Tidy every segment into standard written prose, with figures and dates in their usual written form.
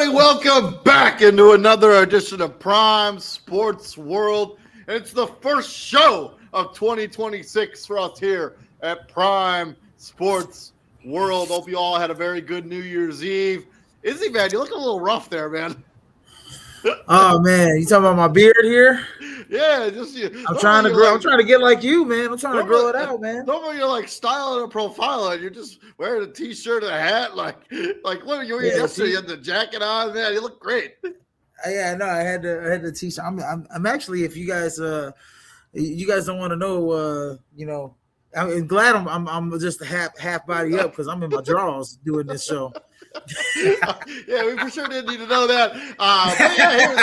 everybody, welcome back into another edition of Prime Sports World. And it's the first show of 2026 for us here at Prime Sports World. Hope you all had a very good New Year's Eve. Izzy, man, you look a little rough there, man. Oh man, you talking about my beard here? Yeah, just you. I'm trying to grow. I'm trying to get like you, man. I'm trying to grow it out, man. Normally you're like styling a profile and you're just wearing a t-shirt and a hat, like what you were yesterday. You had the jacket on, man. You look great. Yeah, no, I had the t-shirt. I'm actually, if you guys don't want to know, I'm glad I'm just half body up because I'm in my drawers doing this show. Yeah, we for sure didn't need to know that.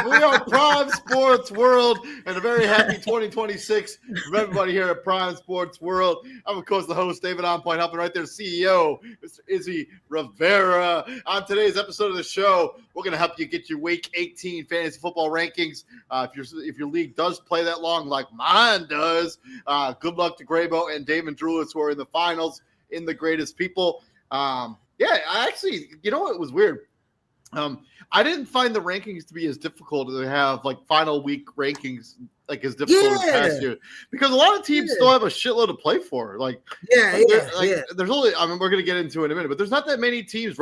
We are Prime Sports World, and a very happy 2026 from everybody here at Prime Sports World. I'm, of course, the host, David On Point, helping right there, CEO, Mr. Izzy Rivera. On today's episode of the show, we're going to help you get your Week 18 fantasy football rankings. If your league does play that long, like mine does, good luck to Graybo and Damon Drulis, who are in the finals in the Greatest People. Yeah, I actually, you know what was weird? I didn't find the rankings to be as difficult as they have, like, final week rankings, like, as difficult as past year. Because a lot of teams still have a shitload to play for. There's only, I mean, we're going to get into it in a minute, but there's not that many teams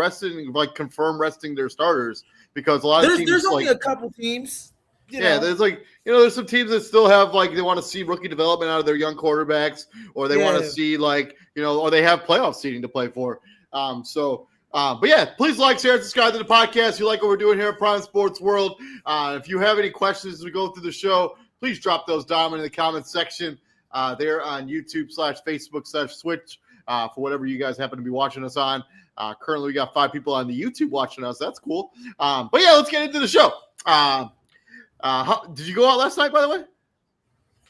confirm resting their starters because a lot of teams. There's only a couple teams. There's there's some teams that still have, like, they want to see rookie development out of their young quarterbacks, or they want to see, or they have playoff seeding to play for. But yeah, please like, share, and subscribe to the podcast. If you like what we're doing here at Prime Sports World. If you have any questions as we go through the show, please drop those down in the comments section there on YouTube /Facebook/Switch for whatever you guys happen to be watching us on. Currently, we got 5 people on the YouTube watching us. That's cool. But yeah, let's get into the show. Did you go out last night, by the way?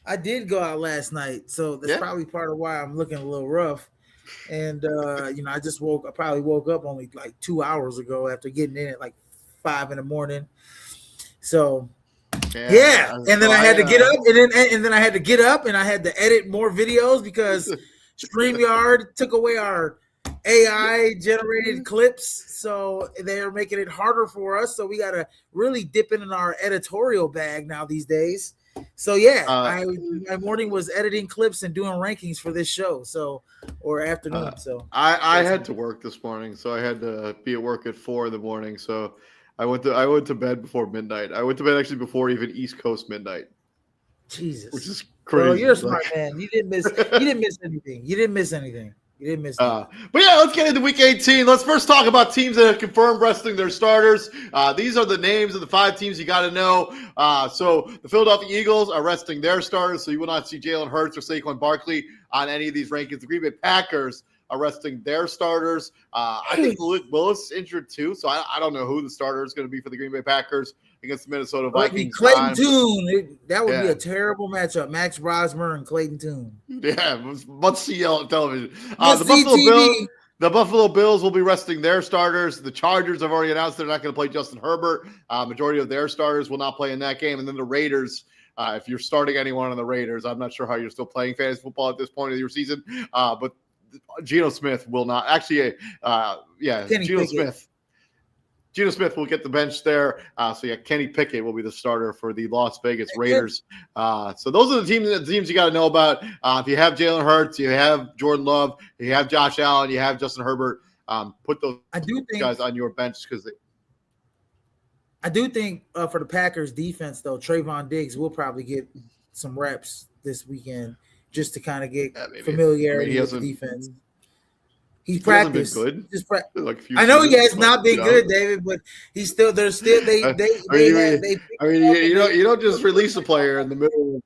I did go out last night, so that's probably part of why I'm looking a little rough. And I probably woke up only like 2 hours ago after getting in at like 5 a.m. So and then I had to get up, and then I had to get up and I had to edit more videos because StreamYard took away our AI generated clips, so they're making it harder for us. So we got to really dip in our editorial bag now these days. So my morning was editing clips and doing rankings for this show. Or afternoon. So I had to work this morning, so I had to be at work at 4 a.m. So I went to bed before midnight. I went to bed actually before even East Coast midnight. Jesus, which is crazy. Well, you're a smart man. You didn't miss anything. You didn't miss anything. But yeah, let's get into Week 18. Let's first talk about teams that have confirmed resting their starters. These are the names of the 5 teams you got to know. So the Philadelphia Eagles are resting their starters, so you will not see Jalen Hurts or Saquon Barkley on any of these rankings. The Green Bay Packers are resting their starters. I think Luke Willis is injured too, so I don't know who the starter is going to be for the Green Bay Packers against the Minnesota Vikings. Clayton Tune. That would be a terrible matchup. Max Rosmer and Clayton Tune. Yeah, must see on television. The Buffalo Bills will be resting their starters. The Chargers have already announced they're not going to play Justin Herbert. Majority of their starters will not play in that game. And then the Raiders, if you're starting anyone on the Raiders, I'm not sure how you're still playing fantasy football at this point of your season. But Geno Smith will not. Actually, Geno Smith will get the bench there. Kenny Pickett will be the starter for the Las Vegas Raiders. So those are the teams you got to know about. If you have Jalen Hurts, you have Jordan Love, you have Josh Allen, you have Justin Herbert, put those guys on your bench because I do think for the Packers defense, though, Trayvon Diggs will probably get some reps this weekend just to kind of get familiarity with the defense. He's practiced. Good. I know he has not been good, David, but he's still. They're still. You don't just release a player in the middle.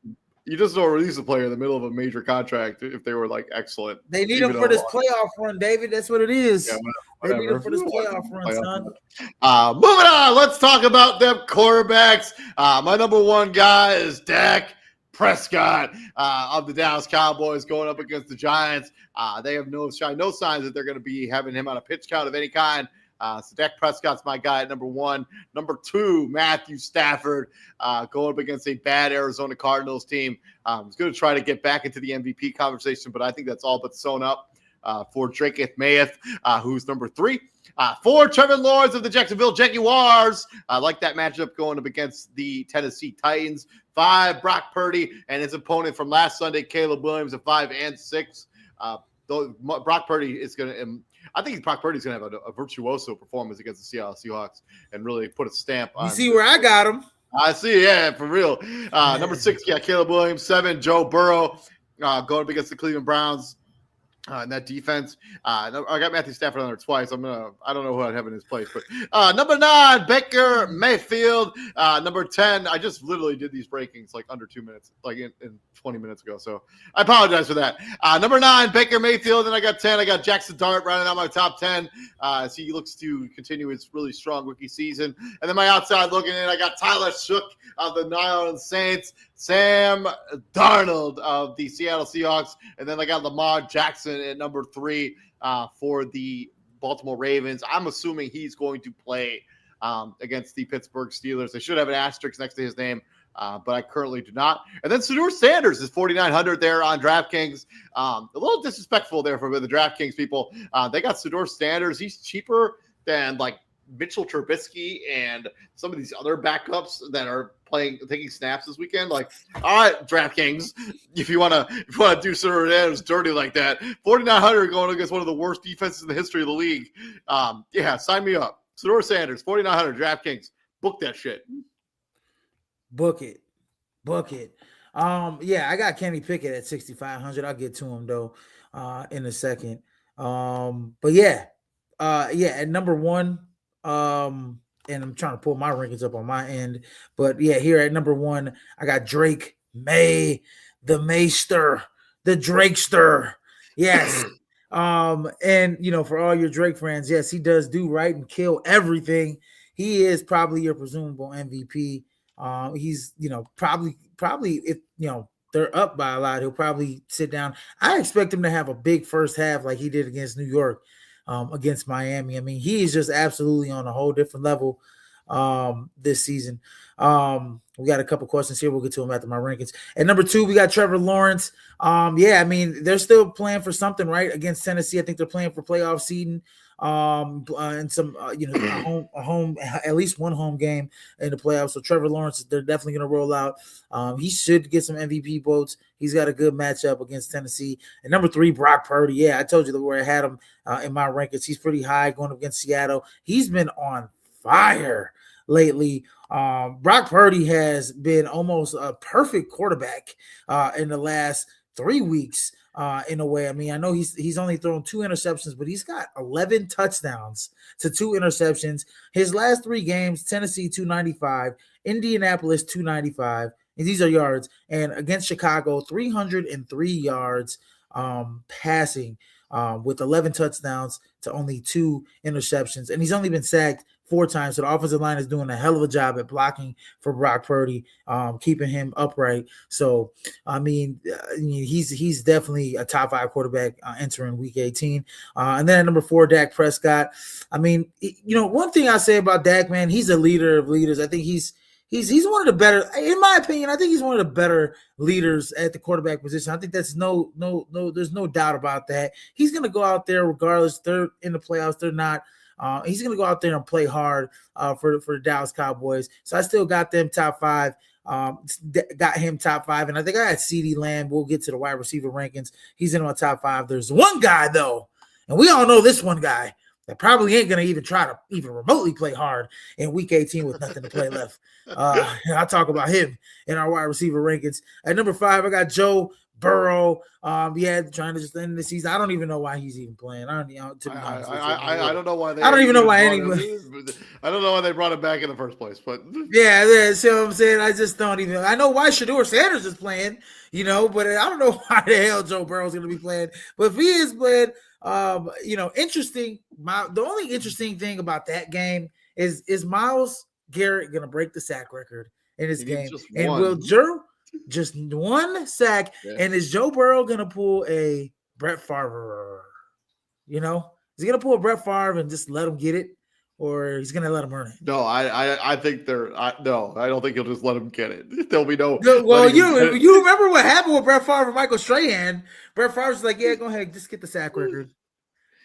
You just don't release a player in the middle of a major contract if they were like excellent. They need him for this playoff run, David. That's what it is. Yeah, they need him for this playoff run, son. Moving on. Let's talk about them quarterbacks. My number one guy is Dak Prescott of the Dallas Cowboys going up against the Giants. They have no signs that they're going to be having him on a pitch count of any kind. So Dak Prescott's my guy at number 1. Number 2, Matthew Stafford going up against a bad Arizona Cardinals team. He's going to try to get back into the MVP conversation, but I think that's all but sewn up for Drake Mayeth, who's number 3. 4, Trevor Lawrence of the Jacksonville Jaguars. I like that matchup going up against the Tennessee Titans. 5, Brock Purdy and his opponent from last Sunday, Caleb Williams, at 5 and 6. Though Brock Purdy is going to I think Brock Purdy's going to have a virtuoso performance against the Seattle Seahawks and really put a stamp on. You see where I got him? I see, yeah, for real. Number 6, Caleb Williams. 7, Joe Burrow, going up against the Cleveland Browns. In that defense, I got Matthew Stafford on there twice. I don't know who I'd have in his place, but number 9, Baker Mayfield. Number 10, I just literally did these breakings like under 2 minutes, like in 20 minutes ago. So I apologize for that. Number 9, Baker Mayfield. And I got 10. I got Jackson Dart running out my top 10 as he looks to continue his really strong rookie season. And then my outside looking in, I got Tyler Shook of the New Orleans Saints, Sam Darnold of the Seattle Seahawks, and then I got Lamar Jackson at number 3 for the Baltimore Ravens. I'm assuming he's going to play against the Pittsburgh Steelers. They should have an asterisk next to his name, but I currently do not. And then Shedeur Sanders is 4,900 there on DraftKings. A little disrespectful there for the DraftKings people. They got Shedeur Sanders. He's cheaper than like Mitchell Trubisky and some of these other backups that are taking snaps this weekend. Like, all right, DraftKings, if you want to do Sanders dirty like that, 4,900 going against one of the worst defenses in the history of the league. Sign me up. Shedeur Sanders, 4,900 DraftKings. Book that shit. Book it. I got Kenny Pickett at 6,500. I'll get to him though in a second. At number 1. And I'm trying to pull my rankings up on my end, but yeah, here at number 1, I got Drake May, the Mayster, the Drakester. Yes. And for all your Drake fans, yes, he does do right and kill everything. He is probably your presumable MVP. He's, probably if, they're up by a lot, he'll probably sit down. I expect him to have a big first half like he did against New York. Against Miami. I mean, he is just absolutely on a whole different level this season. We got a couple questions here. We'll get to them after my rankings. At number 2, we got Trevor Lawrence. They're still playing for something, right? Against Tennessee. I think they're playing for playoff seeding. And some, a home, at least one home game in the playoffs. So Trevor Lawrence, they're definitely going to roll out. He should get some MVP votes. He's got a good matchup against Tennessee. And number 3, Brock Purdy. Yeah, I told you where I had him in my rankings. He's pretty high going up against Seattle. He's been on fire lately. Brock Purdy has been almost a perfect quarterback in the last 3 weeks. In a way, I mean, I know he's only thrown 2 interceptions, but he's got 11 touchdowns to 2 interceptions. His last 3 games: Tennessee 295, Indianapolis 295, and these are yards. And against Chicago, 303 yards passing with 11 touchdowns to only 2 interceptions. And he's only been sacked 4 times. So the offensive line is doing a hell of a job at blocking for Brock Purdy, keeping him upright. So, I mean, he's definitely a top 5 quarterback entering week 18. And then at number 4, Dak Prescott. I mean, one thing I say about Dak, man, he's a leader of leaders. I think he's one of the better, in my opinion, I think he's one of the better leaders at the quarterback position. I think that's there's no doubt about that. He's going to go out there regardless. They're in the playoffs. They're not. He's going to go out there and play hard for the Dallas Cowboys. So I still got them top 5. Got him top 5. And I think I had CeeDee Lamb. We'll get to the wide receiver rankings. He's in my top 5. There's one guy, though, and we all know this one guy that probably ain't going to even try to even remotely play hard in week 18 with nothing to play left. I'll talk about him in our wide receiver rankings. At number 5, I got Joe Burrow. Trying to just end the season. I don't even know why he's even playing. I don't know why they. I don't even know why I don't know why they brought him back in the first place. But see what I'm saying. I just don't even. I know why Shedeur Sanders is playing, but I don't know why the hell Joe Burrow's going to be playing. But if he is playing, interesting. The only interesting thing about that game is Myles Garrett going to break the sack record in this game, and will Joe. Just 1 sack, and is Joe Burrow going to pull a Brett Favre? Is he going to pull a Brett Favre and just let him get it? or he's gonna let him earn it? No, I think no, I don't think he'll just let him get it. There'll be no. Well, you remember what happened with Brett Favre and Michael Strahan? Brett Favre's like, yeah, go ahead, just get the sack record.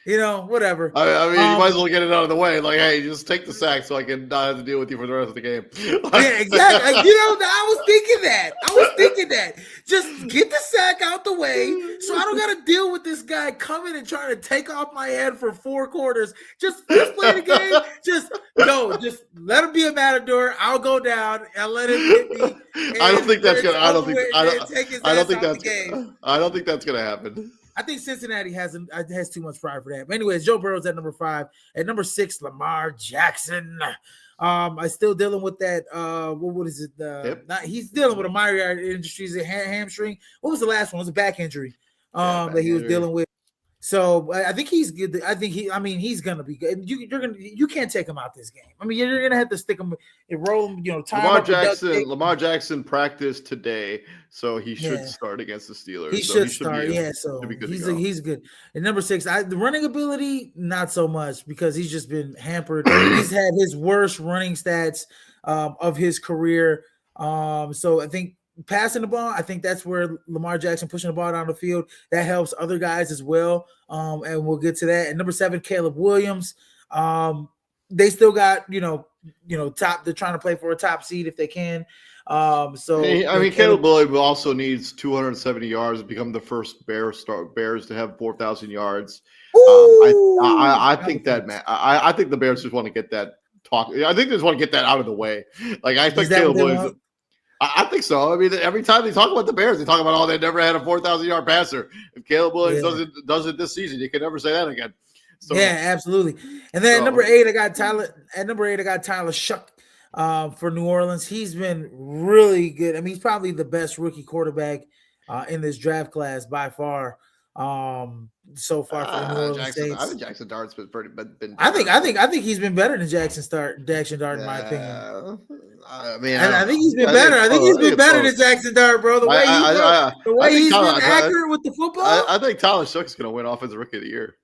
Whatever. I mean, you might as well get it out of the way. Like, hey, just take the sack so I can not have to deal with you for the rest of the game. Yeah, exactly. I was thinking that. Just get the sack out the way so I don't got to deal with this guy coming and trying to take off my head for 4 quarters. Just play the game. Just let him be a matador. I'll go down and let him hit me. I don't think that's gonna. I don't think that's gonna happen. I think Cincinnati has too much pride for that. But anyways, Joe Burrow's at number 5. At number 6, Lamar Jackson. I'm still dealing with that. What is it? He's dealing with a Myriad Industries hamstring. What was the last one? It was a back injury that he was dealing with. So I think he's good. He's gonna be good. You can't take him out this game. I mean, you're gonna have to stick him and roll him. Lamar Jackson practiced today, so he should start against the Steelers. He should start. He's good. And number 6, the running ability, not so much because he's just been hampered. He's had his worst running stats of his career. So I think. Passing the ball, I think that's where Lamar Jackson pushing the ball down the field, that helps other guys as well. And we'll get to that. And number 7, Caleb Williams. They still got, top. They're trying to play for a top seed if they can. Caleb Williams also needs 270 yards to become the first Bears to have 4,000 yards. I think the Bears just want to get that talk. I think they just want to get that out of the way. Like I think Caleb Williams. I think so. I mean, every time they talk about the Bears, they talk about, they never had a 4,000-yard passer. If Caleb Williams does it this season, you can never say that again. So, yeah, absolutely. And then at number 8, I got Tyler Shuck for New Orleans. He's been really good. I mean, he's probably the best rookie quarterback in this draft class by far. So far for the New Orleans Saints. I think Jackson Dart's been I think he's been better than Jackson Dart in my opinion. I think he's been better. I think he's been better than Jackson Dart, bro. The way he's been accurate with the football. I think Tyler Shuck's going to win Offensive Rookie of the Year.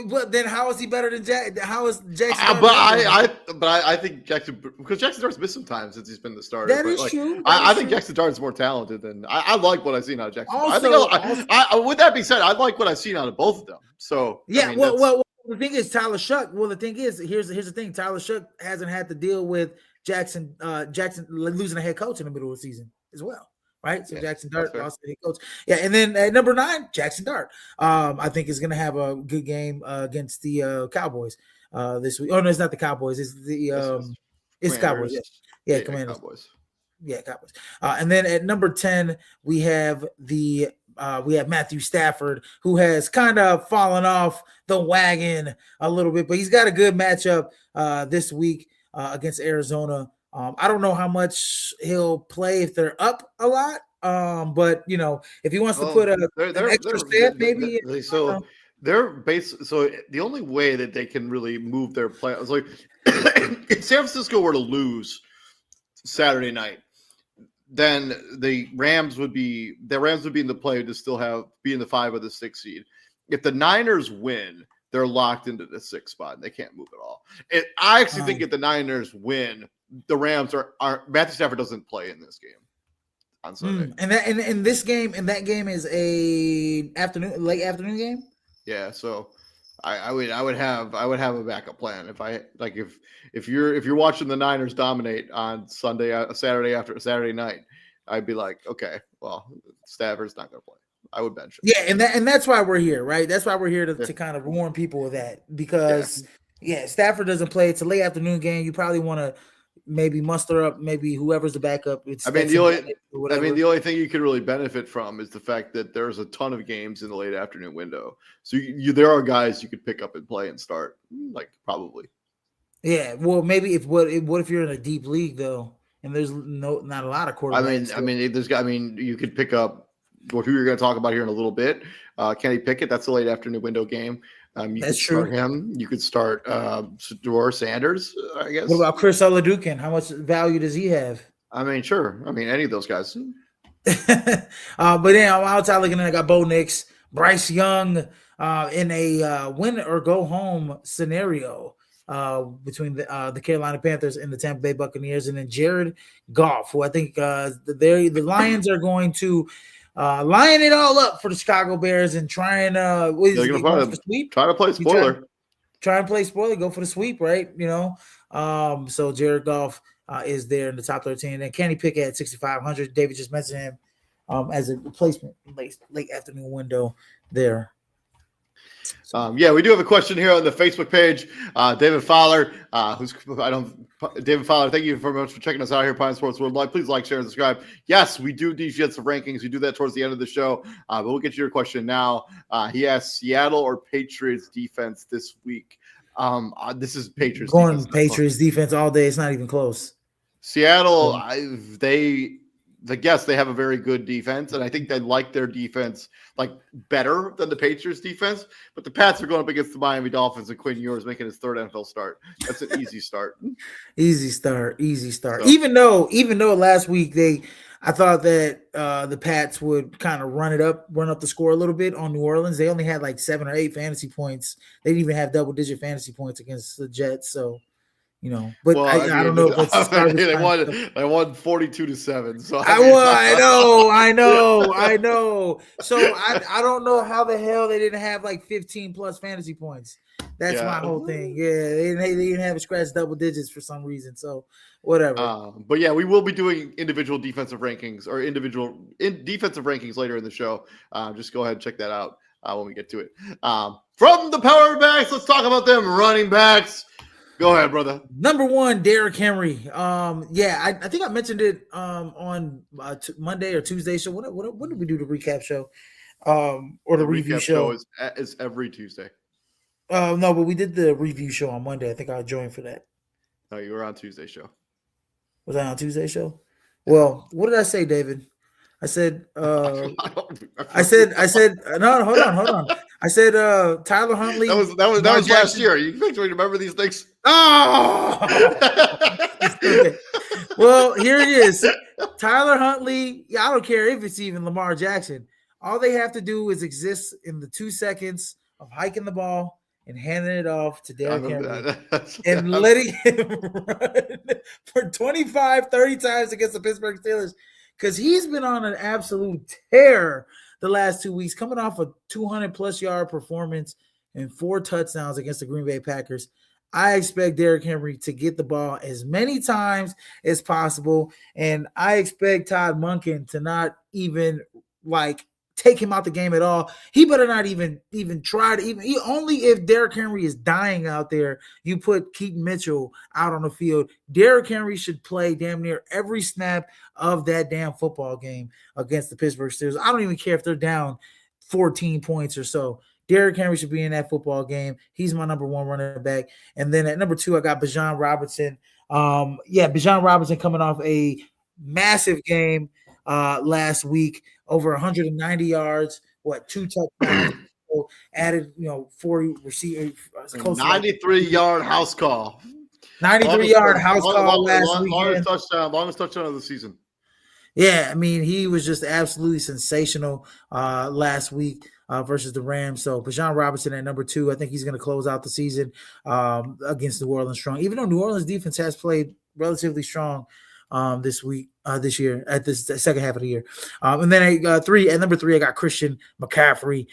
But then how is he better than Jackson? How is Jackson? I think because Jackson Dart's missed some time since he's been the starter. That is true. I think Jackson Dart's more talented than I like what I've seen out of Jackson. With that being said, I like what I've seen out of both of them. So yeah, well, the thing is Tyler Shuck. Well, the thing is, here's the thing. Tyler Shuck hasn't had to deal with Jackson losing a head coach in the middle of the season as well. Right, so Jackson Dart lost the head coach. Yeah, and then at number 9, Jackson Dart. I think is going to have a good game against the Cowboys this week. Oh no, it's not the Cowboys. It's the it's Cowboys. Yeah, Commanders. Cowboys. Yeah, Cowboys. And then at number 10, we have Matthew Stafford, who has kind of fallen off the wagon a little bit, but he's got a good matchup this week against Arizona. I don't know how much he'll play if they're up a lot. But if he wants to put an extra step, maybe. They're so the only way that they can really move their play is like if San Francisco were to lose Saturday night, then the Rams would be in the play to still be in the 5 or the 6 seed. If the Niners win, they're locked into the 6th spot and they can't move at all. I actually think if the Niners win, the Rams are Matthew Stafford doesn't play in this game on Sunday. And that game is a late afternoon game. Yeah, so I would have a backup plan if you're watching the Niners dominate on Saturday night, I'd be like, okay, well, Stafford's not going to play. I would bench him. Yeah, and that's why we're here, right? That's why we're here to kind of warn people of that because Stafford doesn't play. It's a late afternoon game. You probably want to maybe muster up whoever's the backup. The only thing you could really benefit from is the fact that there's a ton of games in the late afternoon window. So there are guys you could pick up and play and start, probably. Yeah, well, maybe what if you're in a deep league though, and there's not a lot of quarterbacks. You could pick up who you're going to talk about here in a little bit. Kenny Pickett, that's the late afternoon window game. That's true. Start him. You could start Shedeur Sanders, I guess. What about Chris Oladukin? How much value does he have? Sure. Any of those guys. But then outside looking at, I got Bo Nix, Bryce Young, in a win or go home scenario between the Carolina Panthers and the Tampa Bay Buccaneers, and then Jared Goff, who I think the Lions are going to line it all up for the Chicago Bears and try and for sweep. Try to play spoiler. Try and play spoiler. Go for the sweep, right? So Jared Goff is there in the top 13, and Kenny Pickett at 6,500. David just mentioned him as a replacement late afternoon window there. We do have a question here on the Facebook page. David Fowler, David Fowler, thank you very much for checking us out here at Prime Sports World. Please like, share, and subscribe. Yes, we do defensive rankings. We do that towards the end of the show, but we'll get to your question now. He asked Seattle or Patriots defense this week. This is Patriots. Going Patriots defense all day. It's not even close. Seattle, they have a very good defense, and I think they like their defense better than the Patriots defense. But the Pats are going up against the Miami Dolphins, and Quinn Ewers making his third NFL start. That's an easy start. Easy start. So. Even though last week I thought that the Pats would kind of run up the score a little bit on New Orleans. They only had 7 or 8 fantasy points. They didn't even have double-digit fantasy points against the Jets. So. But I don't know. They won 42-7. So I know. So I don't know how the hell they didn't have 15 plus fantasy points. That's my whole thing. Yeah, they didn't have a scratch double digits for some reason. So whatever. But we will be doing individual defensive rankings or defensive rankings later in the show. Just go ahead and check that out when we get to it. From the power backs, let's talk about them running backs. Go ahead, brother. Number 1, Derrick Henry. I think I mentioned it on Monday or Tuesday show. When did we do the recap show? Or the review show? Is every Tuesday. No, but we did the review show on Monday. I think I joined for that. No, you were on Tuesday show. Was I on Tuesday show? Well, what did I say, David? I said, no, hold on. I said, Tyler Huntley. That was last year. You think we remember these things? Oh, okay. Well, here it is. Tyler Huntley. I don't care if it's even Lamar Jackson. All they have to do is exist in the 2 seconds of hiking the ball and handing it off to Derrick Henry and letting him run for 25, 30 times against the Pittsburgh Steelers. Because he's been on an absolute tear the last 2 weeks, coming off a 200-plus yard performance and 4 touchdowns against the Green Bay Packers. I expect Derrick Henry to get the ball as many times as possible, and I expect Todd Monken to not even take him out the game at all. He better not even try to only if Derrick Henry is dying out there, you put Keaton Mitchell out on the field. Derrick Henry should play damn near every snap of that damn football game against the Pittsburgh Steelers. I don't even care if they're down 14 points or so. Derrick Henry should be in that football game. He's my number 1 running back. And then at number 2, I got Bijan Robinson. Bijan Robinson coming off a massive game last week, over 190 yards, 2 touchdowns, added 40 receivers, 93-yard house call. 93-yard house call last week. Longest touchdown of the season. Yeah, I mean, he was just absolutely sensational last week versus the Rams. So Bijan Robinson at number 2, I think he's going to close out the season against New Orleans strong. Even though New Orleans defense has played relatively strong this year at this second half of the year. And then at number 3, I got Christian McCaffrey,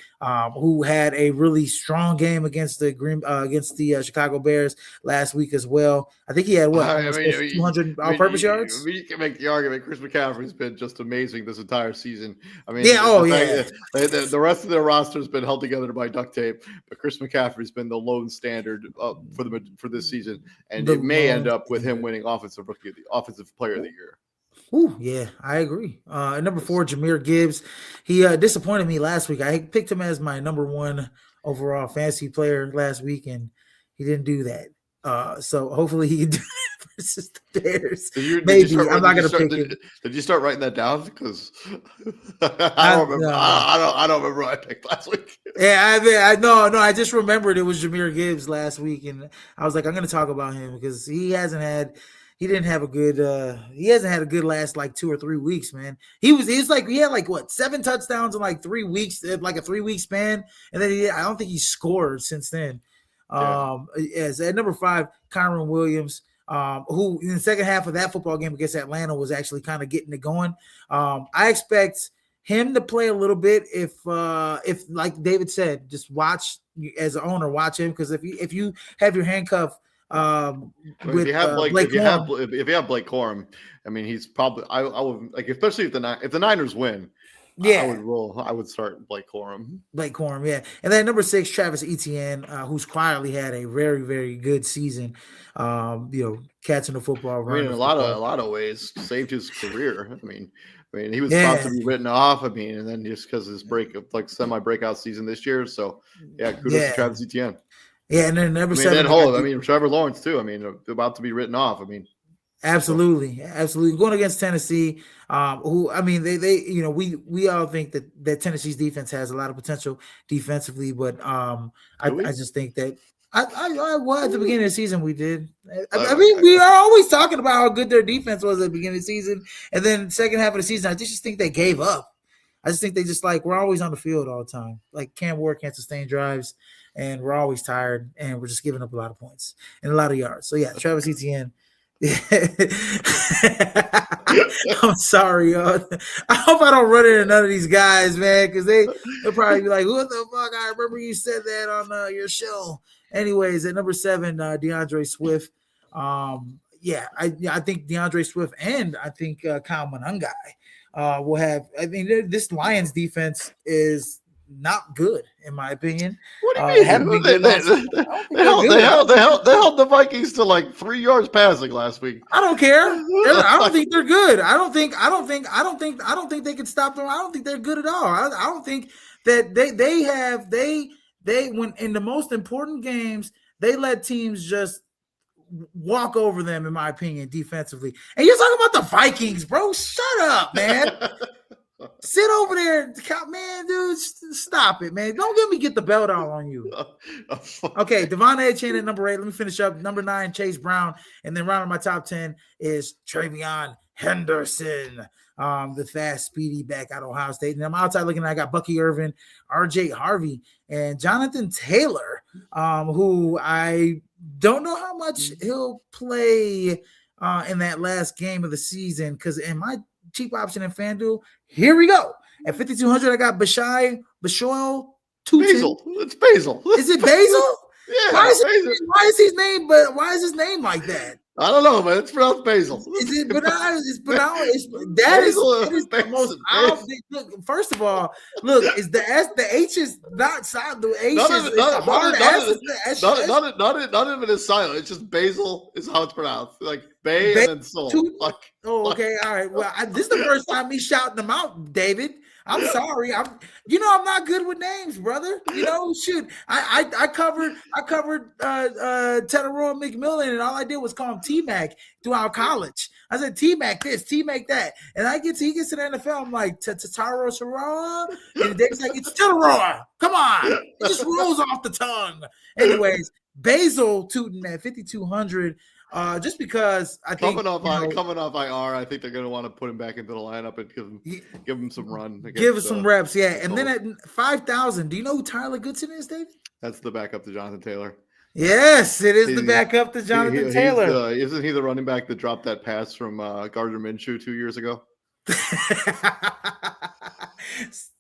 who had a really strong game against the Chicago Bears last week as well. I think he had 200 all-purpose yards. You can make the argument Chris McCaffrey's been just amazing this entire season. I mean, the rest of their roster has been held together by duct tape, but Chris McCaffrey's been the lone standard for this season, and it may end up with him winning offensive player of the year. Ooh, yeah, I agree. Number 4, Jahmyr Gibbs. He disappointed me last week. I picked him as my number 1 overall fantasy player last week, and he didn't do that. So hopefully he can do it versus the Bears. I'm not going to pick him. Did you start writing that down? Because I don't remember. I don't remember what I picked last week. Yeah, I just remembered it was Jahmyr Gibbs last week, and I was like, I'm going to talk about him because he hasn't had he didn't have a good he hasn't had a good last like 2 or 3 weeks, man. He was like he had like what 7 touchdowns in like 3 weeks, like a 3-week span, and then I don't think he scored since then. As at number 5, Kyron Williams, who in the second half of that football game against Atlanta was actually kind of getting it going. I expect him to play a little bit if like David said, just watch as an owner, watch him, because if you have your handcuff if you have Blake Corum, I mean, he's probably I would like, especially if the Niners win. Yeah, I would start Blake Corum. Yeah. And then number 6, Travis Etienne, who's quietly had a very, very good season. Catching the football. I mean, in a lot of ways, saved his career. I mean, he was about to be written off. I mean, and then just because his semi breakout season this year. So yeah, kudos to Travis Etienne. Yeah, and then number 7. Trevor Lawrence too. I mean, about to be written off. I mean, absolutely going against Tennessee. Who I mean, they we all think that Tennessee's defense has a lot of potential defensively, but I just think that well, at the beginning of the season we did. I mean, we are always talking about how good their defense was at the beginning of the season, and then second half of the season, I just think they gave up. I just think they just we're always on the field all the time. Like Cam Ward can't sustain drives, and we're always tired, and we're just giving up a lot of points and a lot of yards. So yeah, Travis Etienne. I'm sorry, y'all. I hope I don't run into none of these guys, man, because they'll probably be like, "What the fuck? I remember you said that on your show." Anyways, at number 7, DeAndre Swift. I think DeAndre Swift and I think Kyle Monangai will have. I mean, this Lions defense is not good, in my opinion. What do you mean? They held the Vikings to like 3 yards passing last week. I don't care. I don't think they're good. I don't think they can stop them. I don't think they're good at all. I don't think that they when in the most important games, they let teams just walk over them, in my opinion, defensively. And you're talking about the Vikings, bro. Shut up, man. Sit over there, man, dude. Stop it, man. Don't let me get the belt out on you. Okay, Devon Etienne at number 8. Let me finish up. Number 9, Chase Brown. And then round of my top 10 is Travion Henderson, the fast, speedy back out of Ohio State. And I'm outside looking, I got Bucky Irvin, RJ Harvey, and Jonathan Taylor, who I don't know how much he'll play in that last game of the season, because in my cheap option in FanDuel, here we go. At 5,200, I got Bashoil Basil. It's Basil. Is it Basil? Yeah. Why is his name like that? I don't know, man. It's pronounced Basil. Is it? But that is the most obvious. Look, first of all, look, is the S, the H is not silent. The H is a hard S. None of it is silent. It's just Basil is how it's pronounced. Like Bay and then Soul. Okay, all right. Well, this is the first time me shouting them out, David. I'm sorry. I'm not good with names, brother. Shoot. I covered Teteroa McMillan, and all I did was call him T-Mac throughout college. I said T-Mac this, T-Mac that, and he gets to the NFL. I'm like Teteroa, and David's like, it's Teteroa. Come on, it just rolls off the tongue. Anyways, Basil Tootin at 5,200. Just because I think coming off IR, I think they're going to want to put him back into the lineup and give him some run. Give him some reps, yeah. And then at 5,000, do you know who Tyler Goodson is, David? That's the backup to Jonathan Taylor. Yes, it is the backup to Jonathan Taylor. Isn't he the running back that dropped that pass from Gardner Minshew 2 years ago?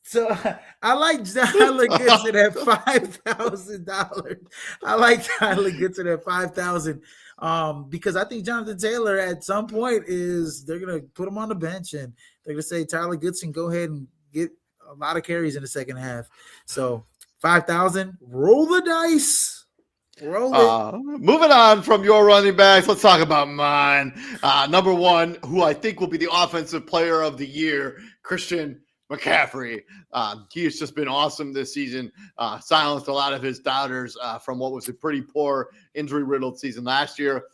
So I like Tyler Goodson at $5,000. I like Tyler Goodson at 5,000 because I think Jonathan Taylor at some point they're gonna put him on the bench and they're gonna say Tyler Goodson, go ahead and get a lot of carries in the second half. So 5,000, roll the dice. Roll it. Moving on from your running backs, let's talk about mine. Number 1, who I think will be the offensive player of the year, Christian McCaffrey. He has just been awesome this season. Silenced a lot of his doubters from what was a pretty poor injury-riddled season last year.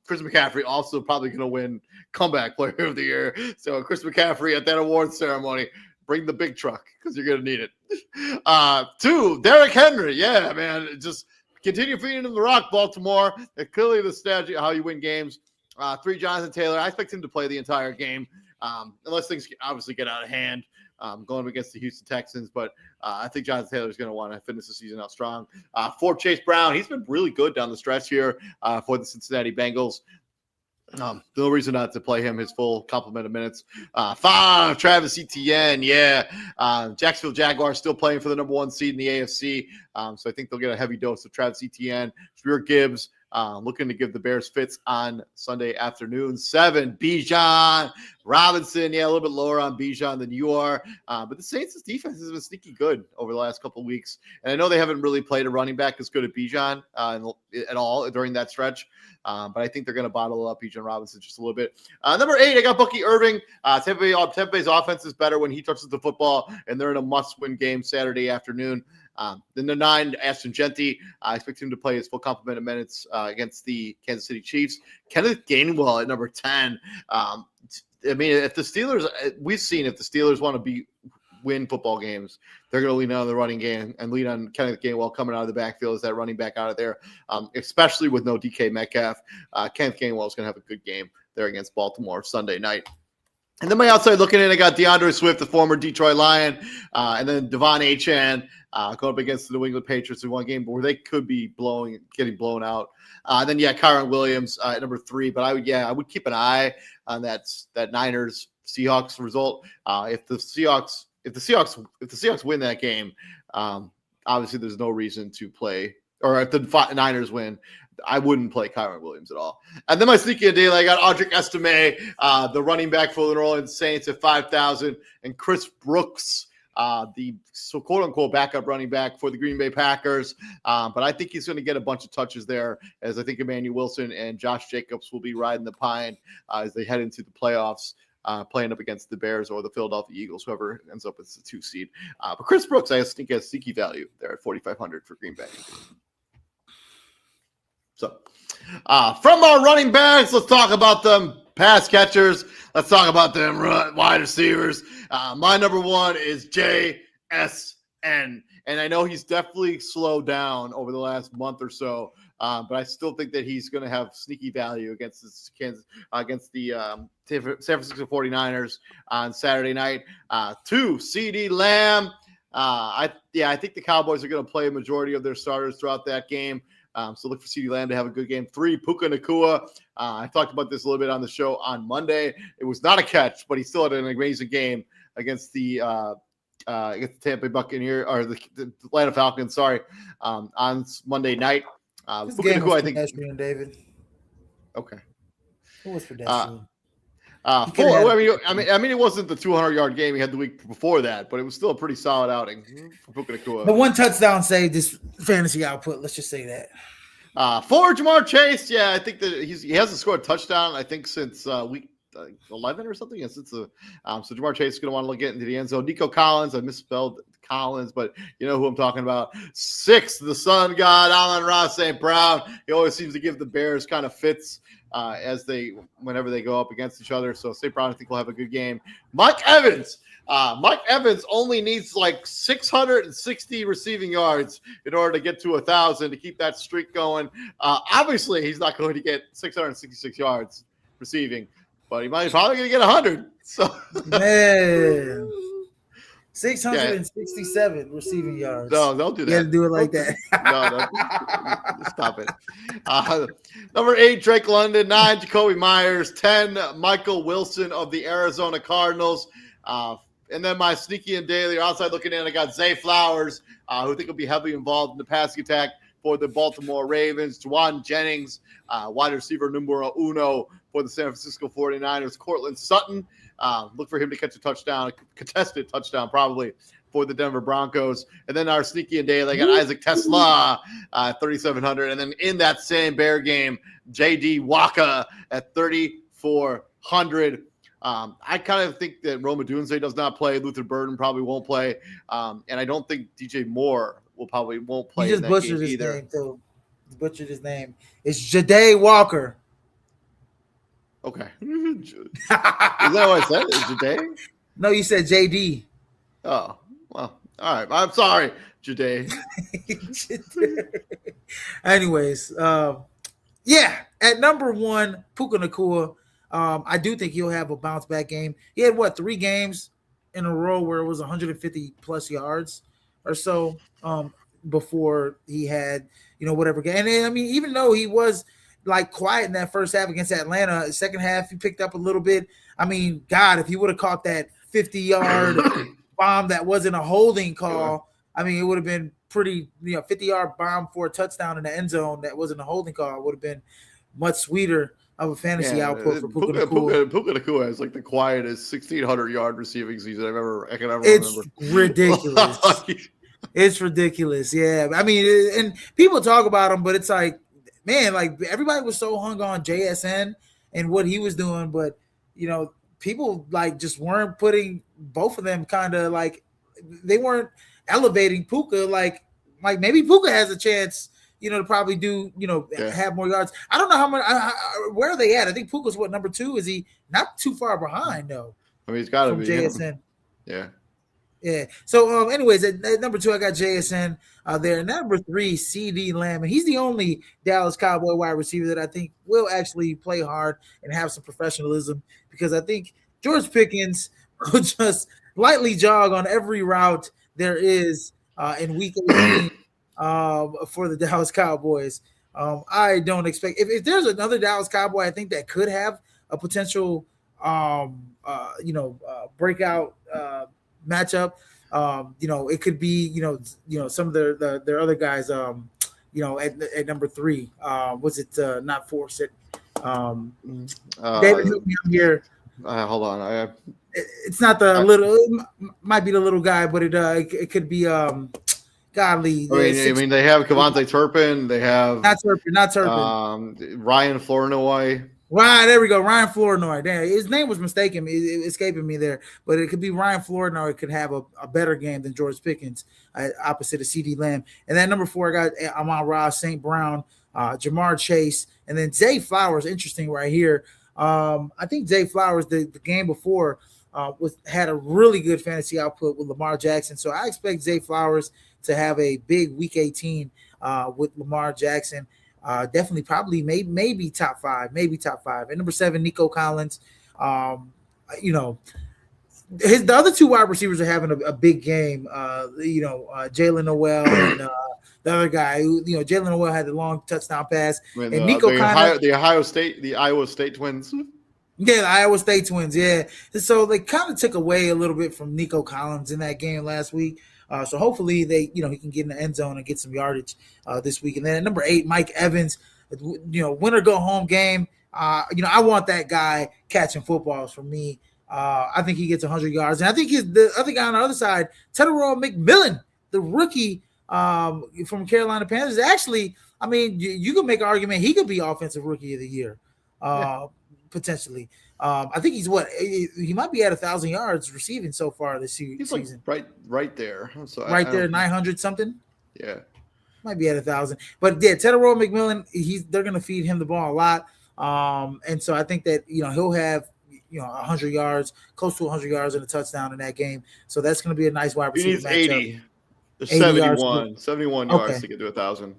Chris McCaffrey also probably going to win comeback player of the year. So Chris McCaffrey at that awards ceremony, bring the big truck because you're going to need it. 2, Derrick Henry. Yeah, man. Just continue feeding him the rock, Baltimore. Clearly the strategy how you win games. 3, Jonathan Taylor. I expect him to play the entire game, unless things obviously get out of hand. Going against the Houston Texans, but I think Jonathan Taylor is going to want to finish the season out strong. 4, Chase Brown. He's been really good down the stretch here for the Cincinnati Bengals. No reason not to play him his full complement of minutes. 5, Travis Etienne. Yeah. Jacksonville Jaguars still playing for the number 1 seed in the AFC. So I think they'll get a heavy dose of Travis Etienne. Jahmyr Gibbs looking to give the Bears fits on Sunday afternoon. 7, Bijan Robinson. Yeah, a little bit lower on Bijan than you are. But the Saints' defense has been sneaky good over the last couple of weeks. And I know they haven't really played a running back as good as Bijan at all during that stretch. But I think they're going to bottle up Bijan Robinson just a little bit. Number 8, I got Bucky Irving. Tampa Bay's offense is better when he touches the football, and they're in a must-win game Saturday afternoon. Then the 9, Ashton Genty. I expect him to play his full complement of minutes against the Kansas City Chiefs. Kenneth Gainwell at number 10. I mean, if the Steelers, we've seen if the Steelers want to win football games, they're going to lean on the running game and lean on Kenneth Gainwell coming out of the backfield as that running back out of there, especially with no DK Metcalf. Kenneth Gainwell is going to have a good game there against Baltimore Sunday night. And then my outside looking in, I got DeAndre Swift, the former Detroit Lion, and then Devon Achane going up against the New England Patriots in one game where they could be getting blown out. And then, Kyron Williams at number 3. But I would keep an eye on that Niners Seahawks result. If the Seahawks win that game, obviously there's no reason to play. Or if the Niners win, I wouldn't play Kyron Williams at all. And then my sneaky daily, I got Audric Estime, the running back for the New Orleans Saints at 5,000, and Chris Brooks, the quote-unquote backup running back for the Green Bay Packers. But I think he's going to get a bunch of touches there, as I think Emmanuel Wilson and Josh Jacobs will be riding the pine as they head into the playoffs. Playing up against the Bears or the Philadelphia Eagles, whoever ends up as the 2 seed. But Chris Brooks, I think, has sneaky value there at 4,500 for Green Bay. So, from our running backs, let's talk about them pass catchers. Let's talk about them wide receivers. My number 1 is JSN. And I know he's definitely slowed down over the last month or so, but I still think that he's going to have sneaky value against the San Francisco 49ers on Saturday night. 2, CeeDee Lamb. I think the Cowboys are going to play a majority of their starters throughout that game. So look for CeeDee Lamb to have a good game. 3, Puka Nacua. I talked about this a little bit on the show on Monday. It was not a catch, but he still had an amazing game against the Tampa Bay Buccaneers or the Atlanta Falcons. Sorry, on Monday night. This game was pedestrian, David. Okay. It was pedestrian. 4. I mean, it wasn't the 200-yard game he had the week before that, but it was still a pretty solid outing for Puka Nacua. The 1 touchdown saved his fantasy output. Let's just say that. 4, Jamar Chase. Yeah, I think that he hasn't scored a touchdown, I think, since week 11 or something. So Jamar Chase is going to want to get into the end zone. Nico Collins, I misspelled Collins, but you know who I'm talking about. 6, the sun god, Amon-Ra St. Brown. He always seems to give the Bears kind of fits whenever they go up against each other. So St. Brown, I think, will have a good game. Mike Evans. Mike Evans only needs like 660 receiving yards in order to get to 1,000 to keep that streak going. Obviously, he's not going to get 666 yards receiving, but he's probably going to get 100. So, man, 667 receiving yards. No, don't do that. You got to do it like that. No, stop it. Number 8, Drake London. 9, Jacoby Myers. 10, Michael Wilson of the Arizona Cardinals. And then my sneaky and daily outside looking in, I got Zay Flowers, who I think will be heavily involved in the passing attack for the Baltimore Ravens. Juwan Jennings, wide receiver numero 1 for the San Francisco 49ers. Cortland Sutton, look for him to catch a touchdown, a contested touchdown probably for the Denver Broncos. And then our sneaky and daily, I got Isaac Tesla, 3,700. And then in that same Bear game, J.D. Waka at 3,400. I kind of think that Rome Odunze does not play. Luther Burden probably won't play. And I don't think DJ Moore won't play. He just butchered his name, too. He butchered his name. It's Ja'Day Walker. Okay. Is that what I said? Is Ja'Day? No, you said JD. Oh, well, all right. I'm sorry, Ja'Day. Anyways, yeah. at number 1, Puka Nacua. I do think he'll have a bounce back game. He had 3 games in a row where it was 150 plus yards or so before he had, whatever game. And I mean, even though he was like quiet in that first half against Atlanta, second half he picked up a little bit. I mean, God, if he would have caught that 50-yard bomb that wasn't a holding call, I mean, it would have been pretty, 50-yard bomb for a touchdown in the end zone that wasn't a holding call. It would have been much sweeter of a fantasy output for Puka Nacua. Puka Nacua is like the quietest 1,600-yard receiving season I can ever remember. It's ridiculous. It's ridiculous. Yeah. I mean, and people talk about him, but it's like, man, like everybody was so hung on JSN and what he was doing, but people like just weren't putting both of them kind of like they weren't elevating Puka like maybe Puka has a chance, to probably do, have more yards. I don't know how much. Where are they at? I think Puka's number 2? Is he not too far behind though? I mean, he's got to be JSN. Yeah. Yeah. So, anyways, at number 2, I got JSN there. And number 3, CD Lamb. And he's the only Dallas Cowboy wide receiver that I think will actually play hard and have some professionalism, because I think George Pickens will just lightly jog on every route there is in week 18 for the Dallas Cowboys. I don't expect if there's another Dallas Cowboy, I think that could have a potential, breakout matchup. It could be, some of their other guys, at number 3. Was it not 4? David, help me out here. Hold on. It's not it might be the little guy, but it could be godly. I mean, they have Kevontae Turpin. They have not Turpin. Ryan Flournoy. Right, there we go. Ryan Flournoy. Damn, his name was mistaken. It escaping me there, but it could be Ryan Flournoy. It could have a better game than George Pickens, opposite of CD Lamb. And then number 4, I got Amon-Ra, St. Brown, Jamar Chase, and then Zay Flowers. Interesting right here. I think Zay Flowers the game before had a really good fantasy output with Lamar Jackson. So I expect Zay Flowers to have a big week 18 with Lamar Jackson. Definitely, probably, maybe top 5. And number 7, Nico Collins. The other 2 wide receivers are having a big game. Jalen Noel and the other guy who, Jalen Noel had the long touchdown pass. And Nico Collins, the Iowa State twins. Yeah, the Iowa State twins. Yeah, so they kind of took away a little bit from Nico Collins in that game last week. So hopefully he can get in the end zone and get some yardage this week. And then at number 8, Mike Evans, win or go home game. I want that guy catching footballs for me. I think he gets 100 yards. And I think the other guy on the other side, Teterow McMillan, the rookie from Carolina Panthers. Actually, I mean, you can make an argument he could be offensive rookie of the year, potentially. I think he's he might be at 1,000 yards receiving so far this season. He's like right there. So right there, 900 something. Yeah, might be at 1,000. But yeah, Teterow McMillan, they're going to feed him the ball a lot, and so I think that he'll have 100 yards, close to 100 yards and a touchdown in that game. So that's going to be a nice wide receiver matchup. He needs 80. 71 yards to get to 1,000.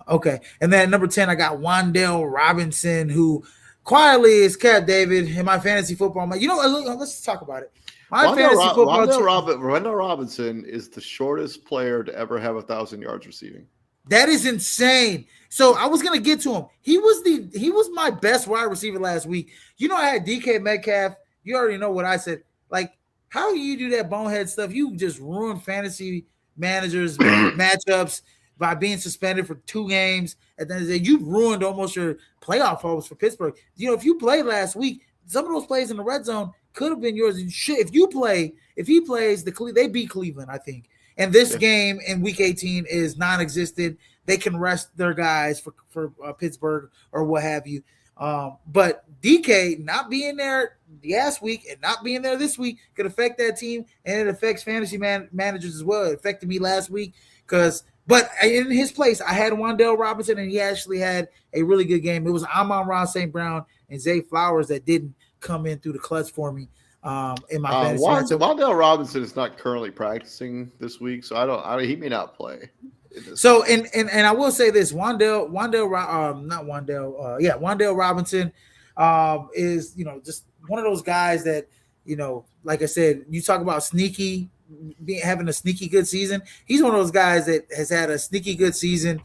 Okay, and then number 10, I got Wan'Dale Robinson, who quietly is kept, David, in my fantasy football. Let's talk about it. Wan'Dale Robinson is the shortest player to ever have 1,000 yards receiving. That is insane. So I was gonna get to him. He was my best wide receiver last week. I had DK Metcalf. You already know what I said. Like, how do you do that bonehead stuff? You just ruin fantasy managers' matchups by being suspended for 2 games. At the end of the day, you ruined almost your playoff hopes for Pittsburgh. If you played last week, some of those plays in the red zone could have been yours. If he plays, they beat Cleveland, I think. And this game in Week 18 is non-existent. They can rest their guys for Pittsburgh or what have you. But DK not being there last week and not being there this week could affect that team, and it affects fantasy managers as well. It affected me last week but in his place, I had Wan'Dale Robinson, and he actually had a really good game. It was Amon-Ra St. Brown and Zay Flowers that didn't come in through the clutch for me in my fantasy. Wan'Dale Robinson is not currently practicing this week, so he may not play. So and I will say this: Wandale Robinson is just one of those guys that like I said, you talk about having a sneaky good season. He's one of those guys that has had a sneaky good season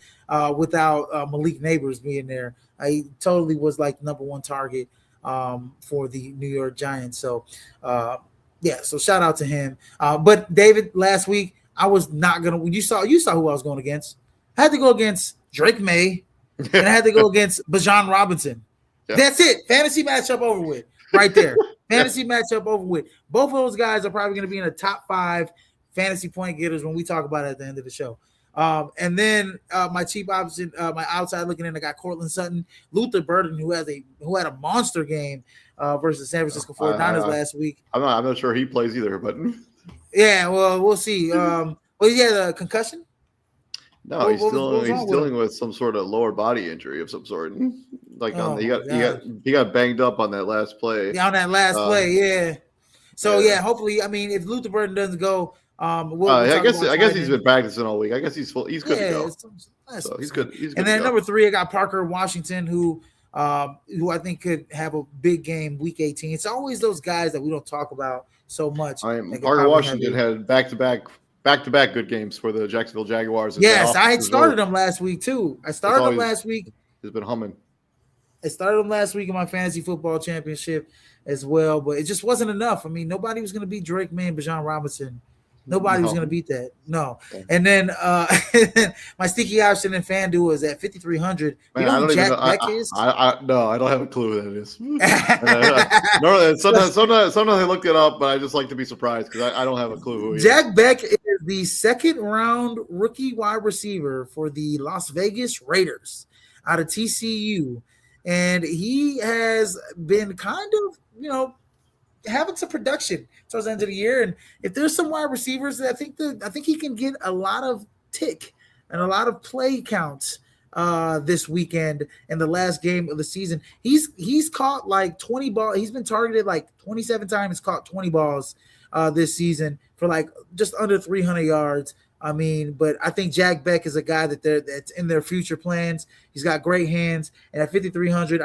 without Malik Neighbors being there. He totally was like number one target for the New York Giants. So so shout out to him. But David, last week I was not gonna. You saw who I was going against. I had to go against Drake May, and I had to go against Bijan Robinson. Yeah. That's it. Fantasy matchup over with right there. Fantasy matchup over with. Both of those guys are probably going to be in the top 5 fantasy point getters when we talk about it at the end of the show. And then my cheap option, my outside looking in, I got Cortland Sutton, Luther Burden, who had a monster game versus San Francisco 49ers last week. I'm not sure he plays either, but yeah, well, we'll see. Well, he had a concussion. No, he's dealing with some sort of lower body injury of some sort. Like he got banged up on that last play. Yeah, on that last play, yeah. So hopefully, I mean, if Luther Burden doesn't go, I guess he's been practicing all week. I guess he's good to go. So he's good. And then number 3, I got Parker Washington, who I think could have a big game week 18. It's always those guys that we don't talk about so much. Parker Washington had back-to-back good games for the Jacksonville Jaguars. Yes, I had started him last week too. He's been humming. I started him last week in my fantasy football championship as well, but it just wasn't enough. I mean, nobody was going to beat Drake May and Bijan Robinson. Nobody was going to beat that. No. Okay. And then my sticky option in FanDuel is at 5,300. You know who Jack Beck is? No, I don't have a clue who that is. Normally, sometimes I look it up, but I just like to be surprised because I don't have a clue who he is. Jack Beck is the second-round rookie wide receiver for the Las Vegas Raiders out of TCU. And he has been kind of, having some production towards the end of the year. And if there's some wide receivers, I think he can get a lot of tick and a lot of play counts this weekend in the last game of the season. He's caught like 20 balls. He's been targeted like 27 times, caught 20 balls this season for like just under 300 yards. I mean, but I think Jack Beck is a guy that's in their future plans. He's got great hands, and at 5,300,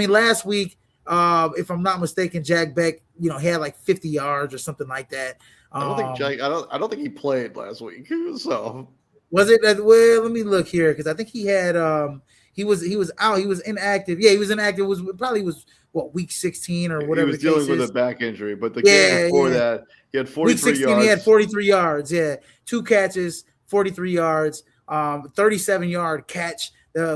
last week, if I'm not mistaken, Jack Beck, he had like 50 yards or something like that. I don't think he played last week. So was it? Well, let me look here because I think he had he was out. He was inactive. Yeah, he was inactive. It was week 16 or whatever. He was dealing with a back injury, but the game before that, he had 43 week 16, yards. He had 43 yards. Yeah, 2 catches, 43 yards, 37-yard catch.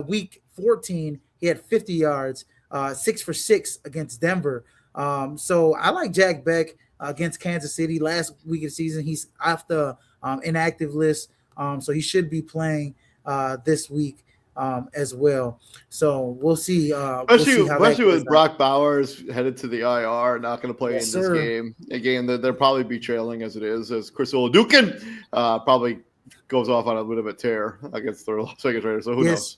Week 14, he had 50 yards, 6 for 6 against Denver. So I like Jack Beck against Kansas City last week of the season. He's off the inactive list, so he should be playing this week as well. So we'll see. Especially with Brock Bowers headed to the IR, not going to play this game. Again, they'll probably be trailing as it is, as Chris Oladukin probably goes off on a bit of a tear against the Las Vegas Raiders. So who knows?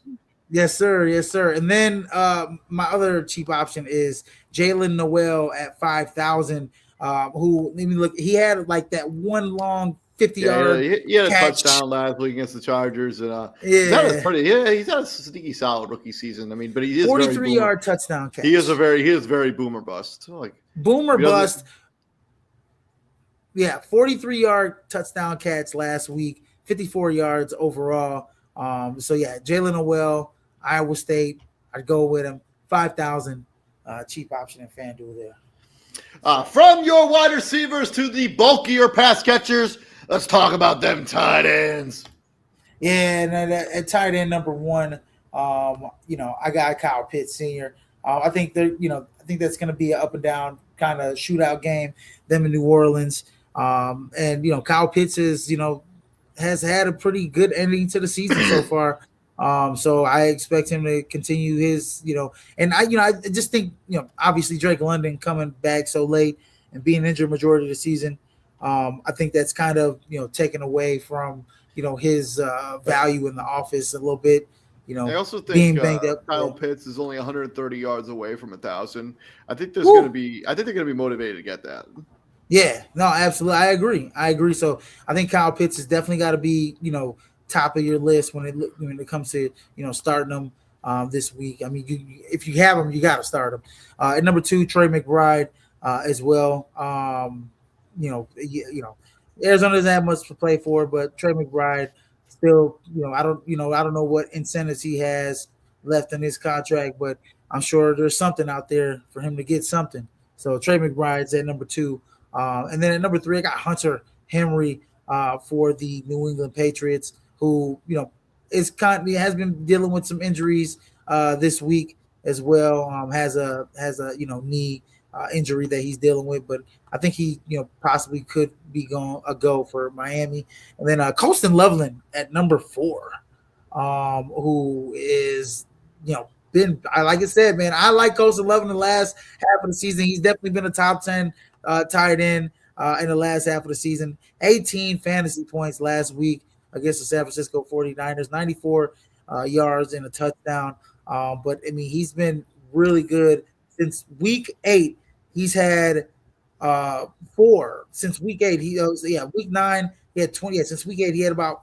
Yes, sir. Yes, sir. And then my other cheap option is Jalen Noel at 5,000. Who, let me look, he had like that one long 50-yard he had a catch. touchdown last week against the Chargers, and he's had a sneaky solid rookie season. I mean, but he is 43-yard touchdown catch. He is very boomer bust. Like boomer bust. Yeah, 43-yard touchdown catch last week, 54 yards overall. So yeah, Jalen Noel, Iowa State. I'd go with him. 5,000 cheap option in FanDuel there. From your wide receivers to the bulkier pass catchers, let's talk about them tight ends. Yeah, and at tight end number 1, I got Kyle Pitts Sr. I think that's going to be an up and down kind of shootout game. Them in New Orleans, and Kyle Pitts has had a pretty good ending to the season so far. So I expect him to continue his, and I just think, obviously Drake London coming back so late and being injured majority of the season. I think that's kind of, taken away from, his value in the office a little bit. I also think being banged up. Kyle Pitts is only 130 yards away from 1,000. I think they're going to be motivated to get that. Yeah, no, absolutely. I agree. So I think Kyle Pitts has definitely got to be, top of your list when it comes to starting them this week. I mean, if you have them, you got to start them. At number 2, Trey McBride as well. Arizona doesn't have much to play for, but Trey McBride still, I don't know what incentives he has left in his contract, but I'm sure there's something out there for him to get something. So Trey McBride's at number 2. And then at number 3, I got Hunter Henry for the New England Patriots, who, has been dealing with some injuries this week as well. Has a knee injury that he's dealing with, but I think he possibly could be a go for Miami. And then Colston Loveland at number 4, who is been, like I said, man, I like Colston Loveland the last half of the season. He's definitely been a top 10 tight end in the last half of the season. 18 fantasy points last week against the San Francisco 49ers, 94 yards and a touchdown. But I mean, he's been really good since week 8. He's had 4 since week 8. Week 9 he had 20. Yeah, since week 8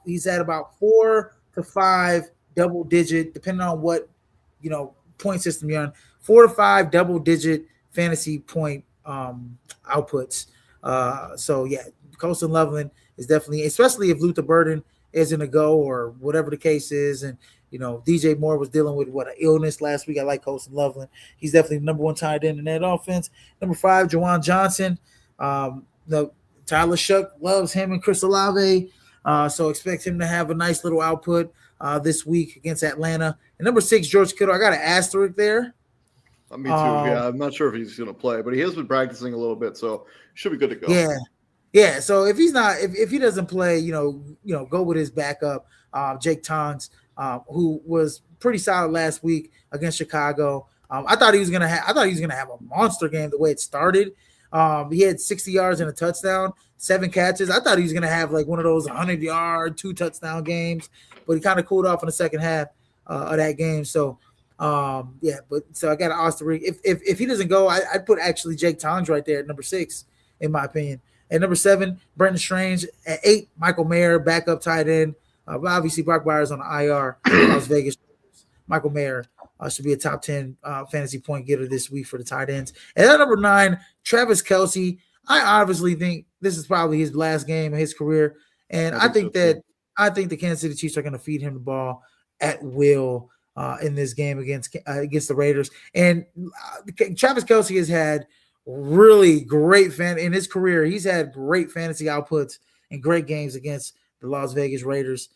he's had about 4 to 5 double digit, depending on what point system you're on, 4 to 5 double digit fantasy point outputs. So yeah, Colston Loveland is definitely, especially if Luther Burden isn't a go or whatever the case is, and DJ Moore was dealing with an illness last week. I like Colston Loveland. He's definitely the number 1 tight end in that offense. Number 5, Juwan Johnson. Tyler Shuck loves him and Chris Olave. So expect him to have a nice little output this week against Atlanta. And number 6, George Kittle. I got an asterisk there. Me too. Yeah, I'm not sure if he's going to play, but he has been practicing a little bit, so should be good to go. Yeah. So if he's not, if he doesn't play, go with his backup, Jake Tongs, who was pretty solid last week against Chicago. I thought he was gonna have a monster game the way it started. He had 60 yards and a touchdown, 7 catches. I thought he was gonna have like one of those 100-yard, 2 touchdown games, but he kind of cooled off in the second half of that game. So. So I got an asterisk. If he doesn't go, I'd put actually Jake Tongs right there at number 6, in my opinion. At number 7, Brenton Strange. At 8, Michael Mayer, backup tight end. Obviously, Brock Byers on the IR. Las Vegas. Michael Mayer should be a top 10 fantasy point getter this week for the tight ends. And at number 9, Travis Kelce. I obviously think this is probably his last game of his career, and I think the Kansas City Chiefs are going to feed him the ball at will in this game against the Raiders. And Travis Kelce has had really great in his career. He's had great fantasy outputs and great games against the Las Vegas Raiders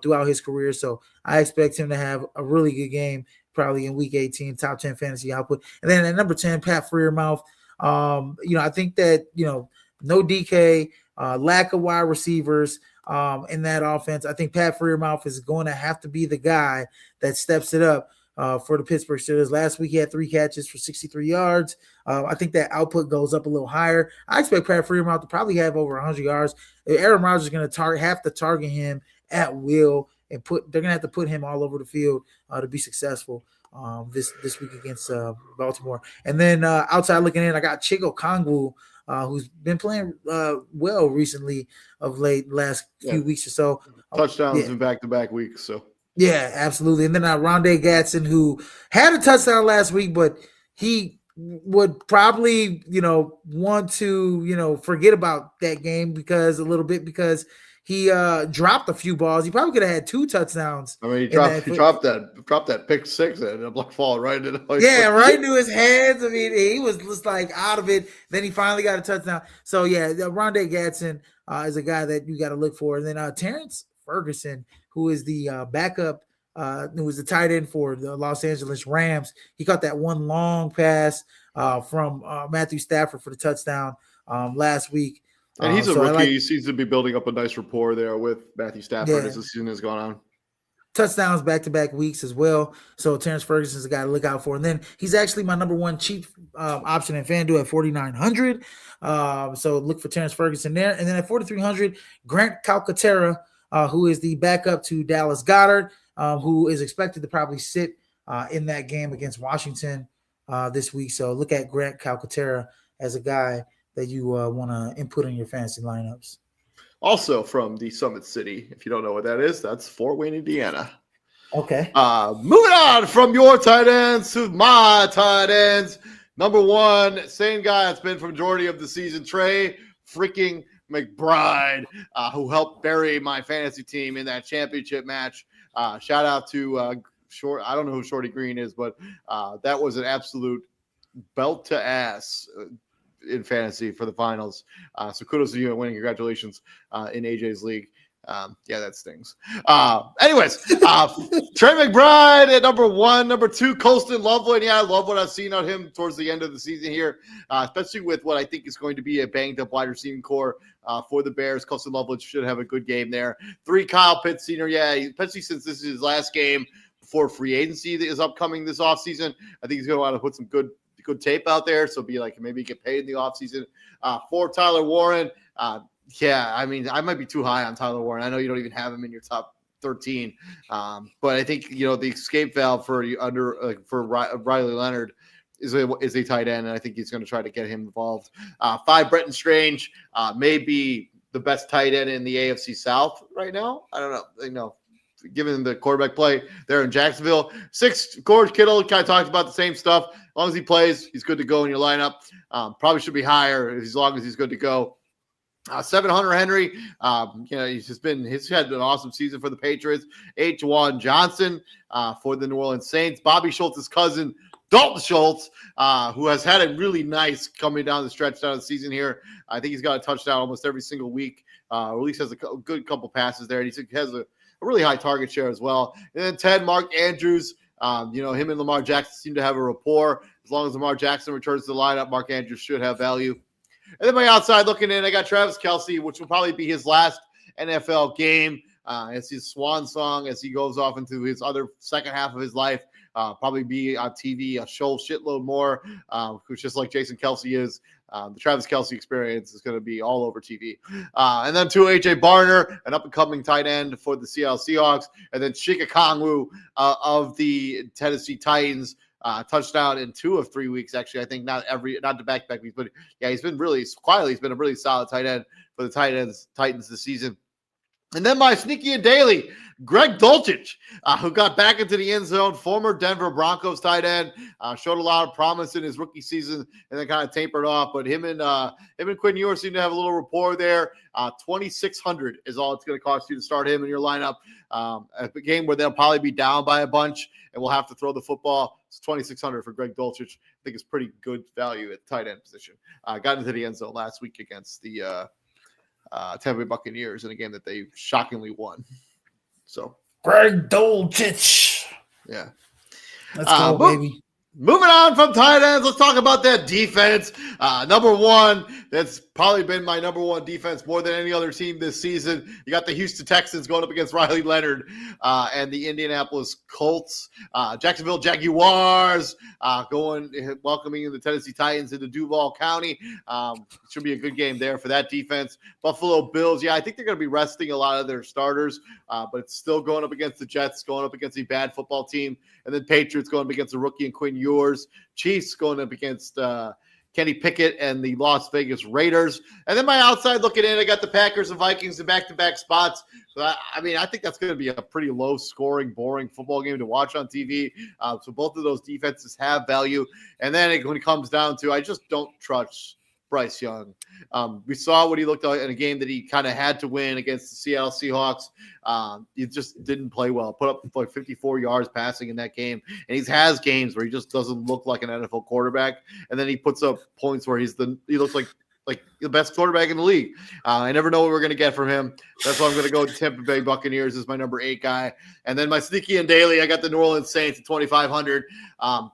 throughout his career. So I expect him to have a really good game probably in week 18, top 10 fantasy output. And then at number 10, Pat Freiermuth. I think that, no DK, lack of wide receivers in that offense. I think Pat Freiermuth is going to have to be the guy that steps it up for the Pittsburgh Steelers. Last week he had 3 catches for 63 yards. I think that output goes up a little higher. I expect Pat Freiermuth to probably have over 100 yards. Aaron Rodgers is going to have to target him at will, and they're going to have to put him all over the field to be successful this week against Baltimore. And then outside looking in, I got Chigo Kongwu, who's been playing well recently of late, last few weeks or so. Touchdowns in back-to-back weeks. So yeah, absolutely. And then Rondé Gatson, who had a touchdown last week, but he would probably, want to, forget about that game because he dropped a few balls. He probably could have had 2 touchdowns. I mean, he dropped that pick 6 and it fall right into right into his hands. I mean, he was just like out of it. Then he finally got a touchdown. So yeah, Rondé Gatson is a guy that you got to look for. And then Terrence Ferguson, who is the backup, who was the tight end for the Los Angeles Rams. He caught that one long pass from Matthew Stafford for the touchdown last week. And he's a rookie. He seems to be building up a nice rapport there with Matthew Stafford as the season has gone on. Touchdowns back-to-back weeks as well. So Terrence Ferguson's a guy to look out for. And then he's actually my number 1 cheap option in FanDuel at 4,900. So look for Terrence Ferguson there. And then at 4,300, Grant Calcaterra, who is the backup to Dallas Goedert, who is expected to probably sit in that game against Washington this week. So look at Grant Calcaterra as a guy that you want to input in your fantasy lineups. also from the Summit City. If you don't know what that is, that's Fort Wayne, Indiana. Okay. Moving on from your tight ends to my tight ends. Number one, same guy that's been for majority of the season, Trey freaking McBride, who helped bury my fantasy team in that championship match. Shout out to Short. I don't know who Shorty Green is, but that was an absolute belt to ass in fantasy for the finals. So kudos to you and winning. Congratulations in AJ's league. Yeah, that stings. Anyways, Trey McBride at number one. Number two, Colston Loveland. Yeah, I love what I've seen on him towards the end of the season here, especially with what I think is going to be a banged-up wide receiving core for the Bears. Colston Loveland should have a good game there. Three, Kyle Pitts Sr. Yeah, especially since this is his last game before free agency that is upcoming this offseason. I think he's going to want to put some good tape out there, so be like maybe get paid in the offseason. For Tyler Warren, yeah, I mean, I might be too high on Tyler Warren. I know you don't even have him in your top 13, but I think the escape valve for Riley Leonard is a tight end, and I think he's going to try to get him involved. 5, Brenton Strange, maybe the best tight end in the AFC South right now. I don't know. Given the quarterback play there in Jacksonville. 6, George Kittle, kind of talked about the same stuff. As long as he plays, he's good to go in your lineup. Probably should be higher as long as he's good to go. 7, Hunter Henry. He's had an awesome season for the Patriots. 8, Juwan Johnson for the New Orleans Saints. Bobby Schultz's cousin, Dalton Schultz, who has had a really nice coming down the stretch down the season here. I think he's got a touchdown almost every single week. Or at least has a good couple passes there. And he has a really high target share as well. And then 10, Mark Andrews. Him and Lamar Jackson seem to have a rapport. As long as Lamar Jackson returns to the lineup, Mark Andrews should have value. And then my outside looking in, I got Travis Kelce, which will probably be his last NFL game. It's his swan song as he goes off into his other second half of his life. Probably be on TV a shitload more, which just like Jason Kelce is. The Travis Kelce experience is going to be all over TV. And then 2, A.J. Barner, an up-and-coming tight end for the Seattle Seahawks. And then Chika Kongwu of the Tennessee Titans. Touchdown in 2 of 3 weeks, actually. I think not the back-to-back weeks, but yeah, he's been really quietly. He's been a really solid tight end for the Titans this season. And then my sneaky and daily, Greg Dulcich, who got back into the end zone, former Denver Broncos tight end, showed a lot of promise in his rookie season and then kind of tapered off. But him and Quinn Ewers seem to have a little rapport there. $2,600 is all it's going to cost you to start him in your lineup. A game where they'll probably be down by a bunch and we'll have to throw the football. It's $2,600 for Greg Dulcich. I think it's pretty good value at the tight end position. Got into the end zone last week against the Tampa Bay Buccaneers in a game that they shockingly won. So Greg Dulcich. Yeah. Let's go, baby. Moving on from tight ends, let's talk about that defense. Number one, that's probably been my number one defense more than any other team this season. You got the Houston Texans going up against Riley Leonard and the Indianapolis Colts. Jacksonville Jaguars welcoming the Tennessee Titans into Duval County. Should be a good game there for that defense. Buffalo Bills, yeah, I think they're going to be resting a lot of their starters, but it's still going up against the Jets, going up against a bad football team. And then Patriots going up against a rookie and Quinn Ewers. Chiefs going up against Kenny Pickett and the Las Vegas Raiders. And then my outside looking in, I got the Packers and Vikings in back-to-back spots. So, I think that's going to be a pretty low-scoring, boring football game to watch on TV. So both of those defenses have value. And then when it comes down to, I just don't trust Bryce Young. We saw what he looked like in a game that he kind of had to win against the Seattle Seahawks. He just didn't play well. Put up like 54 yards passing in that game. And he has games where he just doesn't look like an NFL quarterback. And then he puts up points where he looks like the best quarterback in the league. I never know what we're going to get from him. That's why I'm going to go with Tampa Bay Buccaneers as my number 8 guy. And then my sneaky and daily, I got the New Orleans Saints at 2,500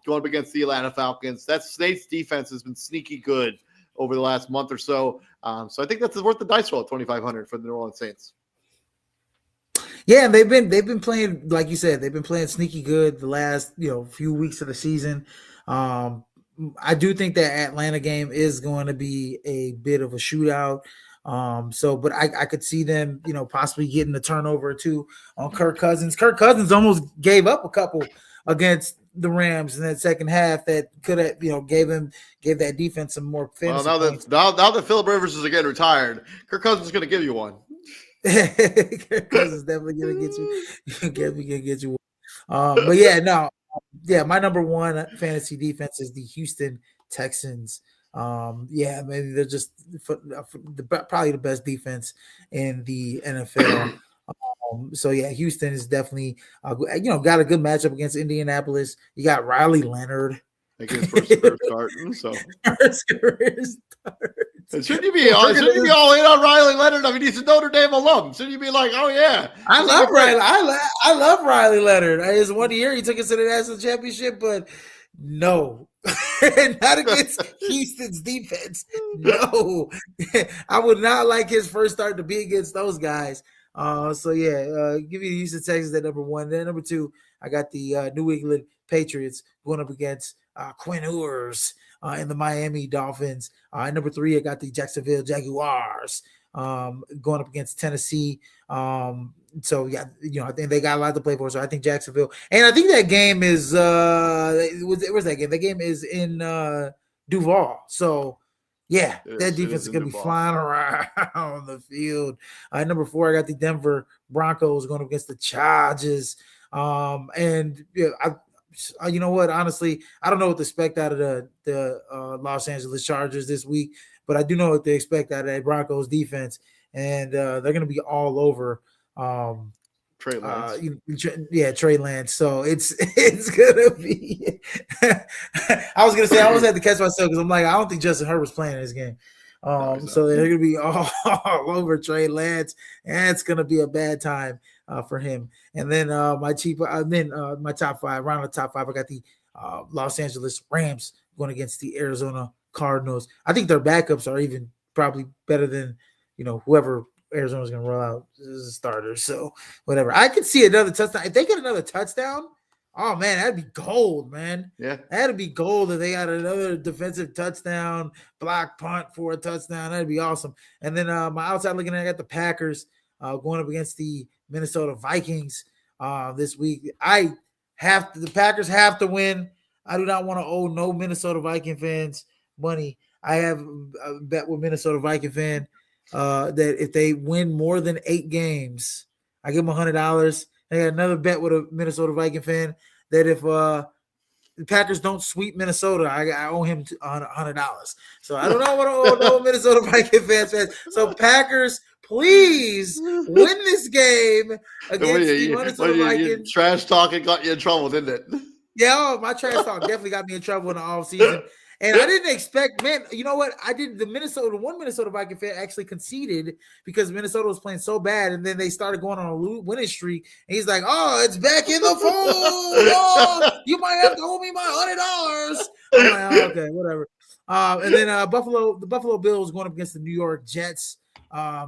going up against the Atlanta Falcons. That Saints defense has been sneaky good over the last month or so. So I think that's worth the dice roll at 2,500 for the New Orleans Saints. Yeah, they've been playing, like you said, they've been playing sneaky good the last few weeks of the season. I do think that Atlanta game is going to be a bit of a shootout. But I could see them, possibly getting a turnover or two on Kirk Cousins. Kirk Cousins almost gave up a couple against the Rams in that second half that could have, gave that defense some more fantasy points. Now that Phillip Rivers is again retired, Kirk Cousins is going to give you one. Kirk Cousins definitely gonna get you. Definitely gonna get you. But yeah, no, yeah, my number one fantasy defense is the Houston Texans. Yeah, maybe they're just probably the best defense in the NFL. So yeah, Houston is definitely got a good matchup against Indianapolis. You got Riley Leonard. Like his first career start. So first career start. Shouldn't you be all in on Riley Leonard? I mean, he's a Notre Dame alum. Shouldn't you be like, oh yeah, I love Riley. I love Riley Leonard. His 1 year he took us to the national championship, but no, not against Houston's defense. No, I would not like his first start to be against those guys. So yeah, give me the Houston Texans at number one. Then number two, I got the New England Patriots going up against Quinn Ewers and the Miami Dolphins. Number three, I got the Jacksonville Jaguars going up against Tennessee. So yeah, I think they got a lot to play for. So I think Jacksonville, and I think that game is where's that game? That game is in Duval. So yeah, that defense is gonna be flying around on the field. Number four, I got the Denver Broncos going up against the Chargers. And yeah, you know what? Honestly, I don't know what to expect out of the Los Angeles Chargers this week, but I do know what to expect out of that Broncos defense, and they're going to be all over Trey Lance. Trey Lance. So it's gonna be. I was gonna say I almost had to catch myself because I'm like I don't think Justin Herbert's playing this game. So they're gonna be all over Trey Lance, and it's gonna be a bad time for him. And then my top five, round of the top five, I got the Los Angeles Rams going against the Arizona Cardinals. I think their backups are even probably better than whoever Arizona's going to roll out as a starter. So whatever. I could see another touchdown. If they get another touchdown, oh man, that'd be gold, man. Yeah, that'd be gold if they got another defensive touchdown, block punt for a touchdown. That'd be awesome. And then my outside looking at, I got the Packers going up against the Minnesota Vikings this week. The Packers have to win. I do not want to owe no Minnesota Viking fans money. I have a bet with Minnesota Viking fan that if they win more than 8 games, I give them $100. I got another bet with a Minnesota Viking fan that if the Packers don't sweep Minnesota, I owe him $100. So I don't know what I owe no Minnesota Viking fans. So Packers, please win this game against the Minnesota Vikings. Trash talking got you in trouble, didn't it? Yeah, my trash talk definitely got me in trouble in the offseason. And I didn't expect, man, you know what? One Minnesota Viking fan actually conceded because Minnesota was playing so bad, and then they started going on a winning streak. And he's like, oh, it's back in the fold. Oh, you might have to owe me my $100. I'm like, oh, okay, whatever. And then the Buffalo Bills going up against the New York Jets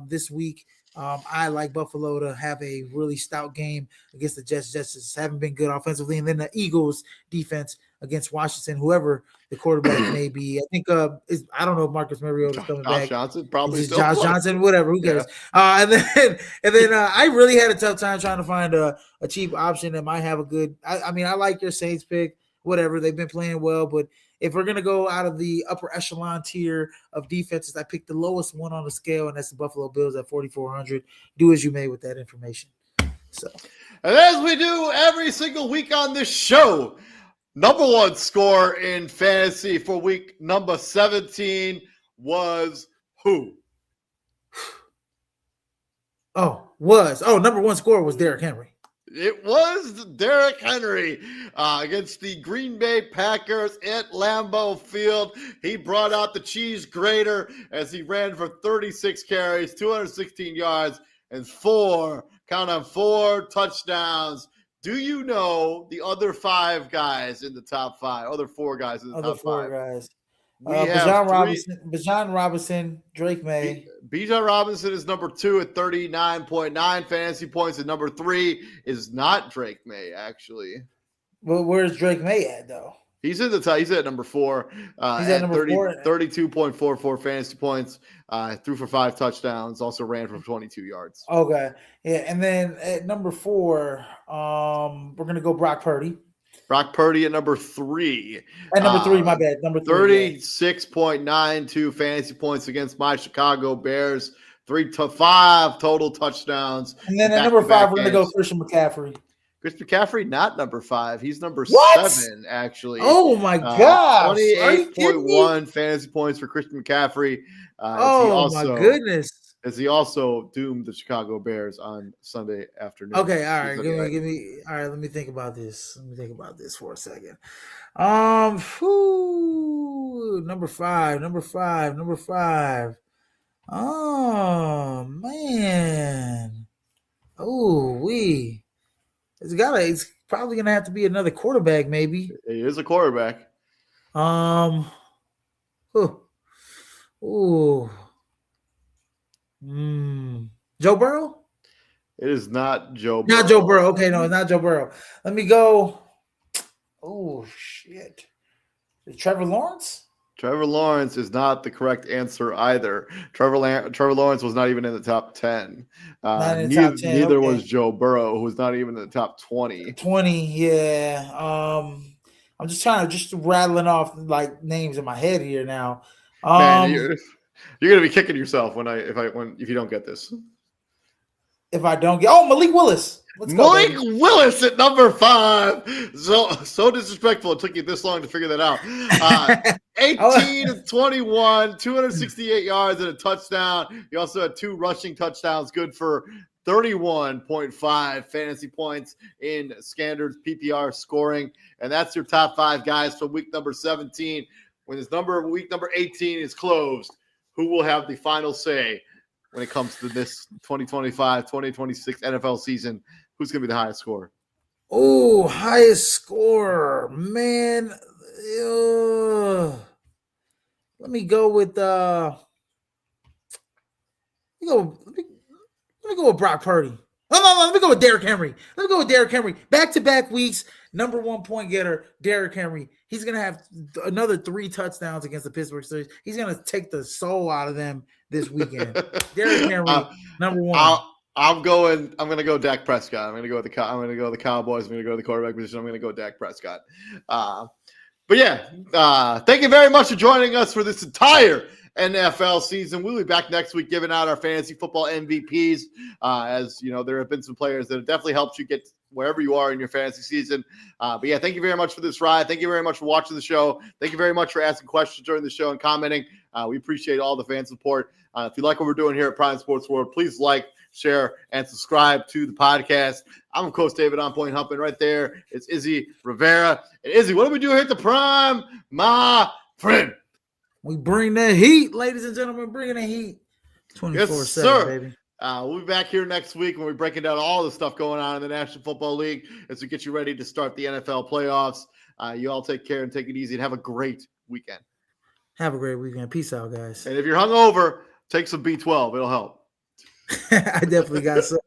this week. I like Buffalo to have a really stout game against the Jets. Jets just haven't been good offensively. And then the Eagles defense against Washington, whoever the quarterback may be. I think I don't know if Marcus Mariota's coming back. Josh Johnson, probably still Josh Johnson, whatever. Who cares? Yeah. And then I really had a tough time trying to find a cheap option that might have a good. I mean, I like your Saints pick. Whatever, they've been playing well, but if we're gonna go out of the upper echelon tier of defenses, I picked the lowest one on the scale, and that's the Buffalo Bills at 4,400. Do as you may with that information. So, and as we do every single week on this show, number one score in fantasy for week number 17 was who? Number one score was Derrick Henry. It was Derrick Henry against the Green Bay Packers at Lambeau Field. He brought out the cheese grater as he ran for 36 carries, 216 yards, and 4 touchdowns. Do you know the other 5 guys in the top 5? Other 4 guys in the top 5. Guys. Bijan Robinson, Drake May. Bijan Robinson is number 2 at 39.9 fantasy points, and number 3 is not Drake May, actually. Well, where's Drake May at, though? He's in the top. He's at number 4. He's at number 4. 32.44 fantasy points. Threw for 5 touchdowns. Also ran for 22 yards. Okay, yeah, and then at number 4, we're gonna go Brock Purdy. Brock Purdy at number 3. At number 3, my bad. Number 3. 36.92 fantasy points against my Chicago Bears. 5 total touchdowns. And then at number 5, we're going to go Christian McCaffrey. Chris McCaffrey, not number 5. He's number what? 7, actually. Oh, my gosh. 28.1 fantasy points for Christian McCaffrey. My goodness. As he also doomed the Chicago Bears on Sunday afternoon. Okay, all right. Give me. All right, let me think about this. For a second. Number five. Oh man. It's probably gonna have to be another quarterback, maybe. He is a quarterback. Joe Burrow? It is not Joe Burrow. Not Joe Burrow. Okay, no, it's not Joe Burrow. Let me go. Oh shit. Trevor Lawrence? Trevor Lawrence is not the correct answer either. Trevor Lawrence was not even in the top 10. Neither was Joe Burrow, who was not even in the top 20. 20, yeah. I'm just rattling off like names in my head here now. Man, you're gonna be kicking yourself if you don't get this. If I don't get Malik Willis. Malik Willis at number 5. So disrespectful. It took you this long to figure that out. 18-21, 268 yards and a touchdown. He also had 2 rushing touchdowns, good for 31.5 fantasy points in standard PPR scoring. And that's your top 5 guys for week number 17. When week number 18 is closed, who will have the final say when it comes to this 2025-2026 NFL season? Who's going to be the highest scorer? Oh, highest scorer, man. Let me go with let me go with Brock Purdy. No, let me go with Derrick Henry. Back-to-back weeks, number 1 point getter, Derrick Henry. He's going to have another 3 touchdowns against the Pittsburgh Steelers. He's going to take the soul out of them this weekend. Derrick Henry, number 1. I'm going to go Dak Prescott. I'm going to go with the Cowboys. I'm going to go to the quarterback position. I'm going to go Dak Prescott. But yeah, thank you very much for joining us for this entire NFL season. We'll be back next week giving out our fantasy football MVPs. As you know, there have been some players that have definitely helped you get wherever you are in your fantasy season. But yeah, thank you very much for this ride. Thank you very much for watching the show. Thank you very much for asking questions during the show and commenting. We appreciate all the fan support. If you like what we're doing here at Prime Sports World, please like, share, and subscribe to the podcast. I'm Coach David On Point Humping. Right there, it's Izzy Rivera. And Izzy, what do we do here at the Prime, my friend? We bring the heat, ladies and gentlemen. Bringing the heat 24/7, yes, sir. Baby. We'll be back here next week when we're breaking down all the stuff going on in the National Football League as we get you ready to start the NFL playoffs. You all take care and take it easy and have a great weekend. Have a great weekend. Peace out, guys. And if you're hungover, take some B12. It'll help. I definitely got some.